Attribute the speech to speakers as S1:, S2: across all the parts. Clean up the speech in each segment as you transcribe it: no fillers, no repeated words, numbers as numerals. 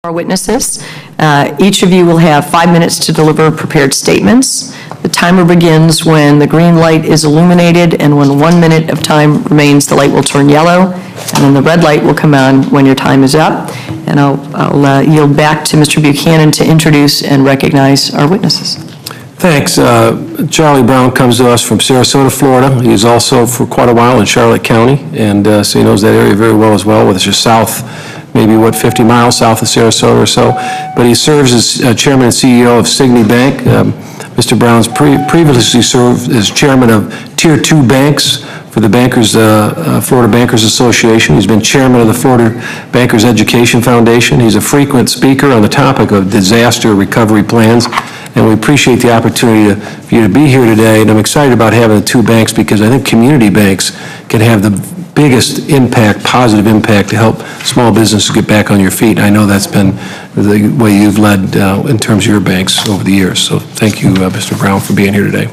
S1: Our witnesses. Each of you will have 5 minutes to deliver prepared statements. The timer begins when the green light is illuminated, and when 1 minute of time remains, the light will turn yellow, and then the red light will come on when your time is up. And I'll yield back to Mr. Buchanan to introduce and recognize our witnesses.
S2: Thanks. Charlie Brown comes to us from Sarasota, Florida. He was also for quite a while in Charlotte County, and so he knows that area very well as well, with just south, maybe 50 miles south of Sarasota or so. But he serves as chairman and CEO of Insignia Bank. Mr. Brown's previously served as chairman of Tier 2 banks for the Florida Bankers Association. He's been chairman of the Florida Bankers Education Foundation. He's a frequent speaker on the topic of disaster recovery plans, and we appreciate the opportunity for you to be here today. And I'm excited about having the two banks because I think community banks can have the biggest impact, positive impact, to help small businesses get back on your feet. I know that's been the way you've led in terms of your banks over the years. So thank you, Mr. Brown, for being here today.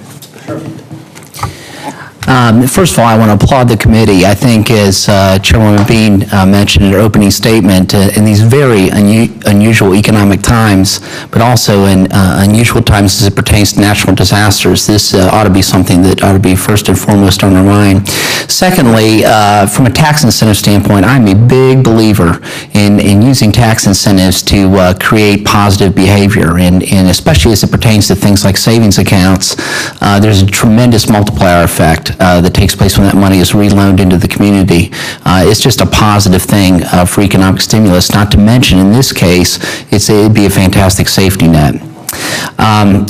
S3: First of all, I want to applaud the committee. I think, as Chairwoman Bean mentioned in her opening statement, in these very unusual economic times, but also in unusual times as it pertains to natural disasters, this ought to be something that ought to be first and foremost on our mind. Secondly, from a tax incentive standpoint, I'm a big believer in using tax incentives to create positive behavior, and especially as it pertains to things like savings accounts, there's a tremendous multiplier effect that takes place when that money is reloaned into the community. It's just a positive thing for economic stimulus, not to mention in this case, it'd be a fantastic safety net.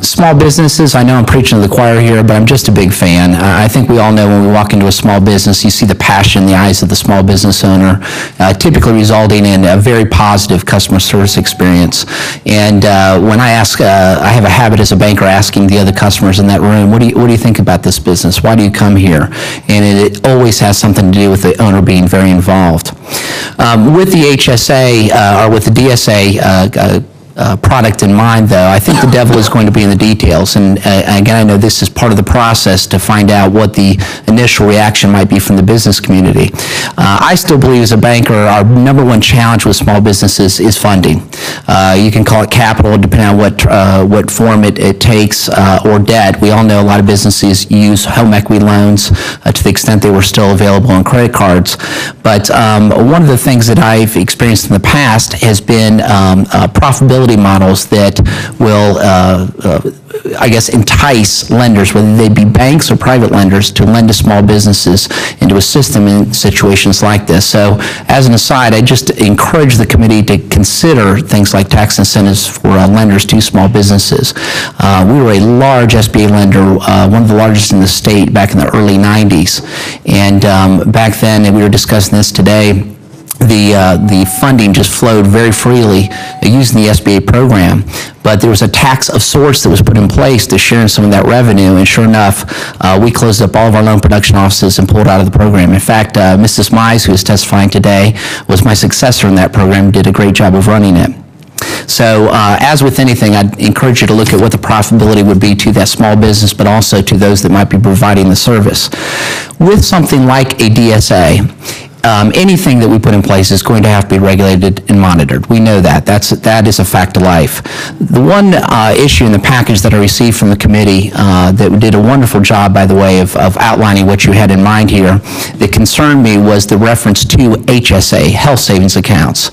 S3: Small businesses, I know I'm preaching to the choir here, but I'm just a big fan. I think we all know when we walk into a small business, you see the passion in the eyes of the small business owner, typically resulting in a very positive customer service experience. And when I ask, I have a habit as a banker asking the other customers in that room, what do you think about this business? Why do you come here? And it always has something to do with the owner being very involved. With the HSA, or with the DSA, product in mind, though, I think the devil is going to be in the details. And again, I know this is part of the process to find out what the initial reaction might be from the business community. I still believe as a banker, our number one challenge with small businesses is funding. You can call it capital, depending on what form it takes, or debt. We all know a lot of businesses use home equity loans to the extent they were still available on credit cards. But one of the things that I've experienced in the past has been profitability models that will, I guess, entice lenders, whether they be banks or private lenders, to lend to small businesses and to assist them in situations like this. So, as an aside, I just encourage the committee to consider things like tax incentives for lenders to small businesses. We were a large SBA lender, one of the largest in the state back in the early 90s. And back then, and we were discussing this today, the funding just flowed very freely using the SBA program, but there was a tax of sorts that was put in place to share in some of that revenue, and sure enough, we closed up all of our loan production offices and pulled out of the program. In fact, Mrs. Mize, who is testifying today, was my successor in that program, did a great job of running it. So as with anything, I'd encourage you to look at what the profitability would be to that small business, but also to those that might be providing the service. With something like a DSA, anything that we put in place is going to have to be regulated and monitored. We know that. That is a fact of life. The one issue in the package that I received from the committee that did a wonderful job, by the way, of outlining what you had in mind here, that concerned me was the reference to HSA, health savings accounts.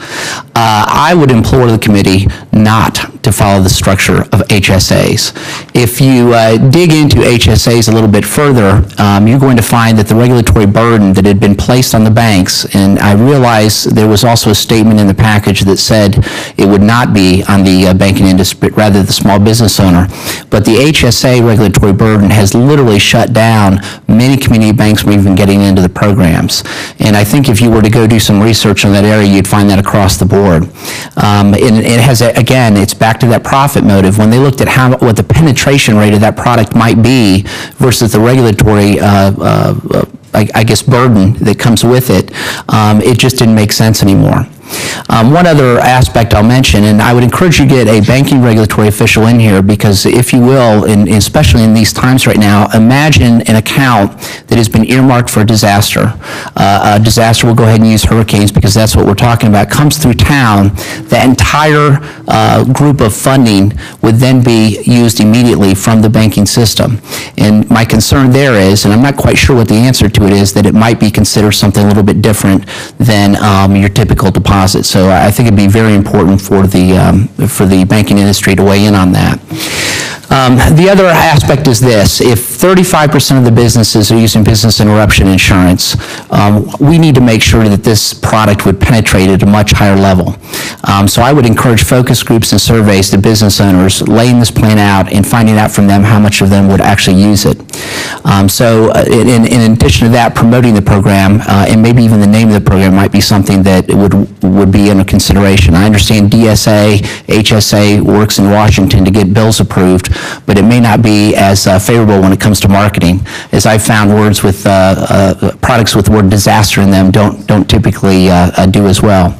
S3: I would implore the committee not to follow the structure of HSAs. If you dig into HSAs a little bit further, you're going to find that the regulatory burden that had been placed on the banks, and I realize there was also a statement in the package that said it would not be on the banking industry, but rather the small business owner. But the HSA regulatory burden has literally shut down many community banks from even getting into the programs. And I think if you were to go do some research on that area, you'd find that across the board. And it has, again, it's back to that profit motive. When they looked at what the penetration rate of that product might be versus the regulatory I guess burden that comes with it, it just didn't make sense anymore. One other aspect I'll mention, and I would encourage you to get a banking regulatory official in here, because if you will, especially in these times right now, imagine an account that has been earmarked for a disaster. A disaster, we'll go ahead and use hurricanes because that's what we're talking about, comes through town. The entire group of funding would then be used immediately from the banking system. And my concern there is, and I'm not quite sure what the answer to it is, that it might be considered something a little bit different than your typical deposit. So I think it'd be very important for the banking industry to weigh in on that. The other aspect is this: if 35% of the businesses are using business interruption insurance, we need to make sure that this product would penetrate at a much higher level. So I would encourage focus groups and surveys to business owners, laying this plan out and finding out from them how much of them would actually use it. So in addition to that, promoting the program, and maybe even the name of the program might be something that would be under consideration. I understand DSA, HSA works in Washington to get bills approved, but it may not be as favorable when it comes to marketing, as I've found words with products with the word disaster in them don't typically do as well.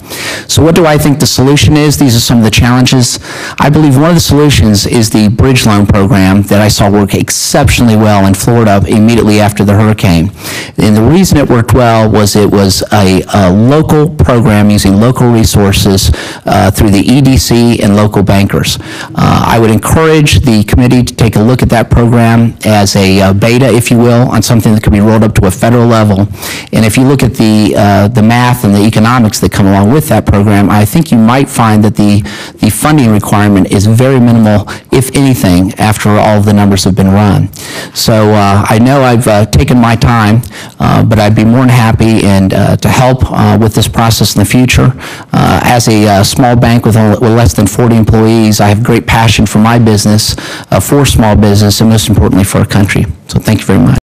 S3: So what do I think the solution is? These are some of the challenges. I believe one of the solutions is the bridge loan program that I saw work exceptionally well in Florida immediately after the hurricane. And the reason it worked well was it was a local program using local resources through the EDC and local bankers. I would encourage the committee to take a look at that program as a beta, if you will, on something that could be rolled up to a federal level. And if you look at the math and the economics that come along with that program, I think you might find that the funding requirement is very minimal, if anything, after all of the numbers have been run. So I know I've taken my time, but I'd be more than happy to help with this process in the future. As a small bank with less than 40 employees, I have great passion for my business, for small business, and most importantly for our country. So thank you very much.